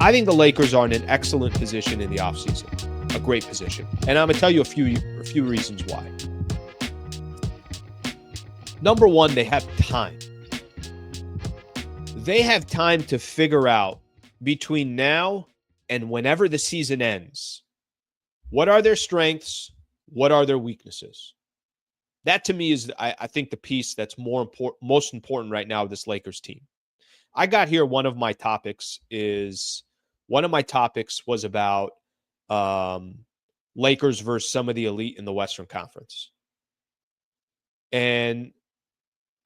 I think the Lakers are in an excellent position in the offseason, a great position. And I'm going to tell you a few reasons why. Number one, they have time. They have time to figure out between now and whenever the season ends, what are their strengths? What are their weaknesses? That to me is, I think, the piece that's most important right now of this Lakers team. I got here. One of my topics was about Lakers versus some of the elite in the Western Conference. And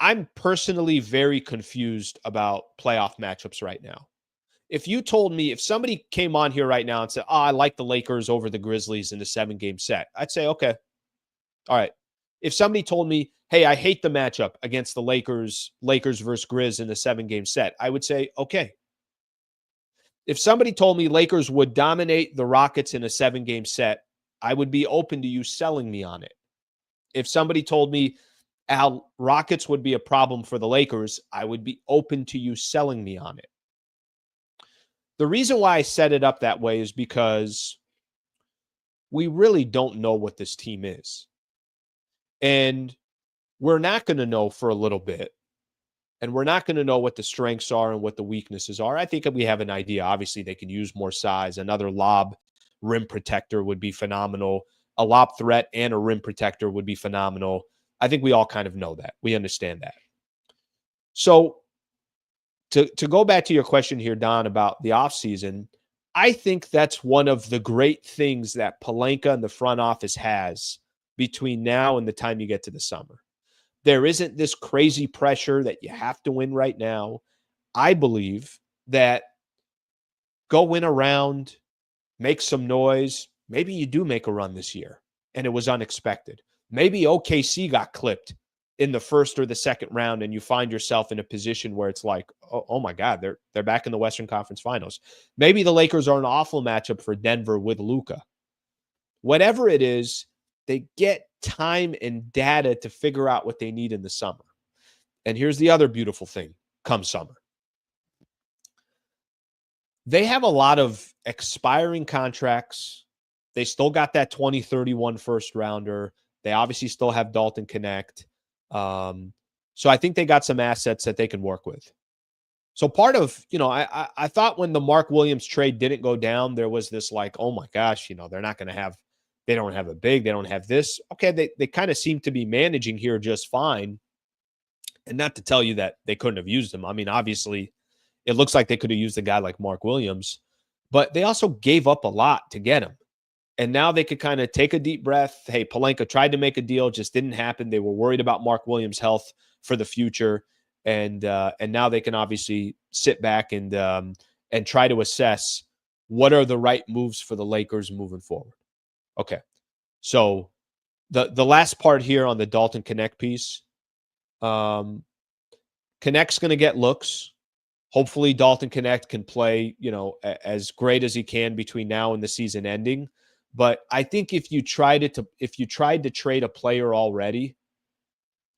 I'm personally very confused about playoff matchups right now. If somebody came on here right now and said, I like the Lakers over the Grizzlies in a 7-game set, I'd say, okay, all right. If somebody told me, hey, I hate the matchup against the Lakers versus Grizz in a 7-game set, I would say, okay. If somebody told me Lakers would dominate the Rockets in a 7-game set, I would be open to you selling me on it. If somebody told me Rockets would be a problem for the Lakers, I would be open to you selling me on it. The reason why I set it up that way is because we really don't know what this team is. And we're not going to know for a little bit. And we're not going to know what the strengths are and what the weaknesses are. I think we have an idea. Obviously, they can use more size. Another lob rim protector would be phenomenal. A lob threat and a rim protector would be phenomenal. I think we all kind of know that. We understand that. So to go back to your question here, Don, about the offseason, I think that's one of the great things that Pelinka and the front office has between now and the time you get to the summer. There isn't this crazy pressure that you have to win right now. I believe that go win a round, make some noise. Maybe you do make a run this year, and it was unexpected. Maybe OKC got clipped in the first or the second round, and you find yourself in a position where it's like, oh my God, they're back in the Western Conference Finals. Maybe the Lakers are an awful matchup for Denver with Luca. Whatever it is, they get time and data to figure out what they need in the summer. And here's the other beautiful thing come summer. They have a lot of expiring contracts. They still got that 2031 first rounder. They obviously still have Dalton Connect. So I think they got some assets that they can work with. So part of, I thought when the Mark Williams trade didn't go down, there was this like, oh my gosh, they're not going to have, they don't have a big, they don't have this. Okay, they kind of seem to be managing here just fine. And not to tell you that they couldn't have used him. I mean, obviously, it looks like they could have used a guy like Mark Williams, but they also gave up a lot to get him. And now they could kind of take a deep breath. Hey, Pelinka tried to make a deal, just didn't happen. They were worried about Mark Williams' health for the future. And now they can obviously sit back and try to assess what are the right moves for the Lakers moving forward. Okay, so the last part here on the Dalton Connect piece, Connect's going to get looks. Hopefully, Dalton Connect can play, as great as he can between now and the season ending. But I think if you tried to trade a player already,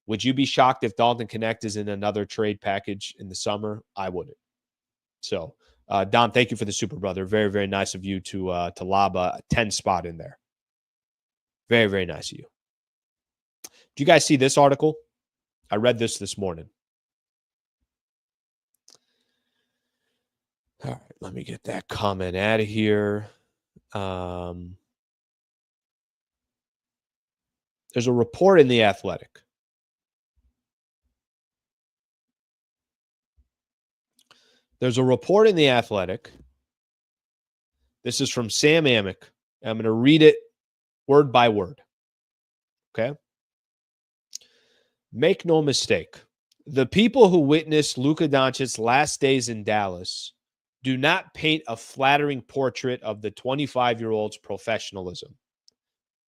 would you be shocked if Dalton Connect is in another trade package in the summer? I wouldn't. So, Don, thank you for the super brother. Very, very nice of you to lob a 10 spot in there. Very, very nice of you. Do you guys see this article? I read this morning. All right, let me get that comment out of here. There's a report in The Athletic. This is from Sam Amick. I'm going to read it word by word. Okay? Make no mistake. The people who witnessed Luca Doncic's last days in Dallas do not paint a flattering portrait of the 25-year-old's professionalism.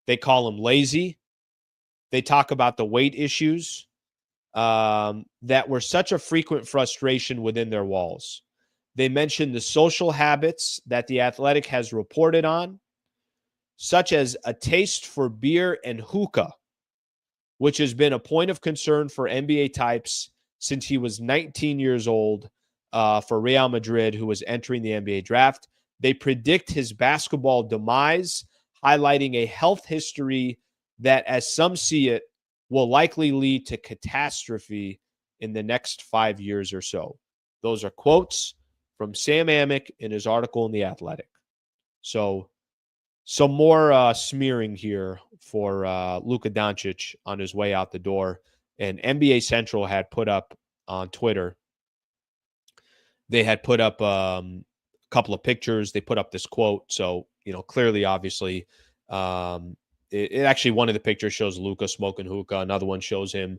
They call him lazy. They talk about the weight issues that were such a frequent frustration within their walls. They mention the social habits that The Athletic has reported on, such as a taste for beer and hookah, which has been a point of concern for NBA types since he was 19 years old, for Real Madrid, who was entering the NBA draft. They predict his basketball demise, highlighting a health history that, as some see it, will likely lead to catastrophe in the next 5 years or so. Those are quotes from Sam Amick in his article in The Athletic. So some more smearing here for Luca Doncic on his way out the door. And NBA Central had put up on Twitter, they had put up a couple of pictures. They put up this quote. So, clearly, obviously, it actually, one of the pictures shows Luca smoking hookah. Another one shows him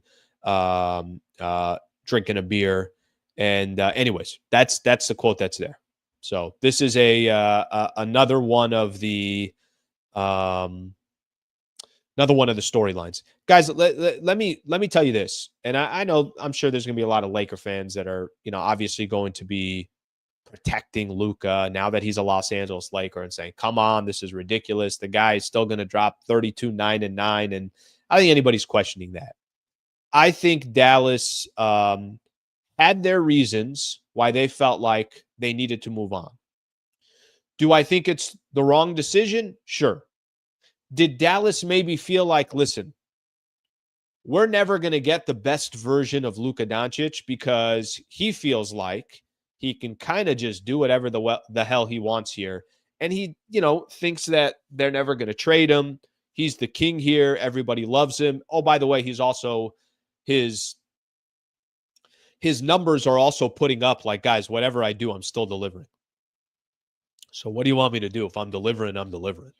drinking a beer. And anyways, that's the quote that's there. So this is another one of the storylines, guys. Let me tell you this, and I know, I'm sure there's going to be a lot of Laker fans that are, obviously going to be protecting Luka now that he's a Los Angeles Laker and saying, come on, this is ridiculous. The guy is still going to drop 32, 9, and 9. And I don't think anybody's questioning that. I think Dallas had their reasons why they felt like they needed to move on. Do I think it's the wrong decision? Sure. Did Dallas maybe feel like, listen, we're never going to get the best version of Luca Doncic because he feels like he can kind of just do whatever the hell he wants here. And he, thinks that they're never going to trade him. He's the king here. Everybody loves him. Oh, by the way, he's also, his numbers are also putting up like, guys, whatever I do, I'm still delivering. So what do you want me to do? If I'm delivering, I'm delivering.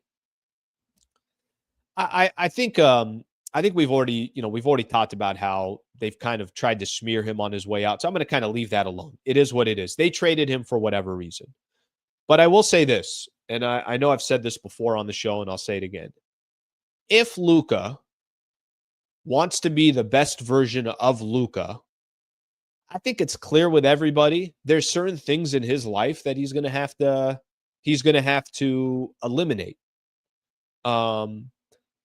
I think we've already talked about how they've kind of tried to smear him on his way out. So I'm going to kind of leave that alone. It is what it is. They traded him for whatever reason. But I will say this, and I know I've said this before on the show, and I'll say it again. If Luka wants to be the best version of Luka, I think it's clear with everybody. There's certain things in his life that he's going to have to eliminate.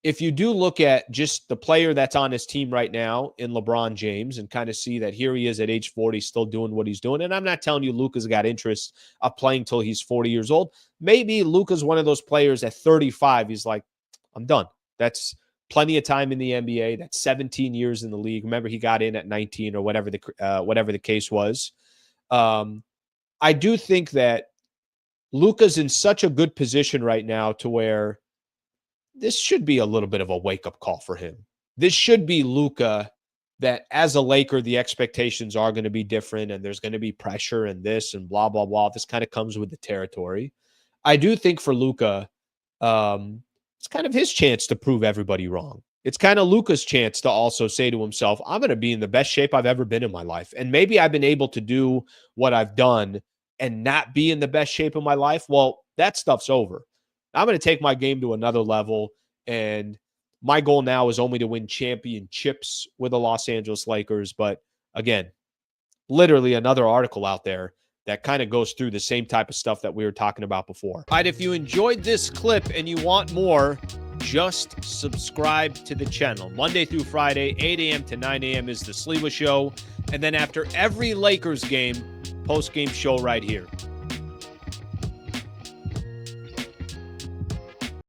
If you do look at just the player that's on his team right now in LeBron James and kind of see that here he is at age 40 still doing what he's doing, and I'm not telling you Luka's got interest of playing till he's 40 years old. Maybe Luka's one of those players at 35, he's like, I'm done. That's plenty of time in the NBA. That's 17 years in the league. Remember, he got in at 19 or whatever the case was. I do think that Luka's in such a good position right now to where this should be a little bit of a wake-up call for him. This should be Luka that, as a Laker, the expectations are going to be different and there's going to be pressure and this and blah, blah, blah. This kind of comes with the territory. I do think for Luka, it's kind of his chance to prove everybody wrong. It's kind of Luka's chance to also say to himself, I'm going to be in the best shape I've ever been in my life. And maybe I've been able to do what I've done and not be in the best shape of my life. Well, that stuff's over. I'm going to take my game to another level, and my goal now is only to win championships with the Los Angeles Lakers. But again, literally another article out there that kind of goes through the same type of stuff that we were talking about before. All right, if you enjoyed this clip and you want more, just subscribe to the channel. Monday through Friday, 8 a.m. to 9 a.m. is the Sliwa Show. And then after every Lakers game, post-game show right here.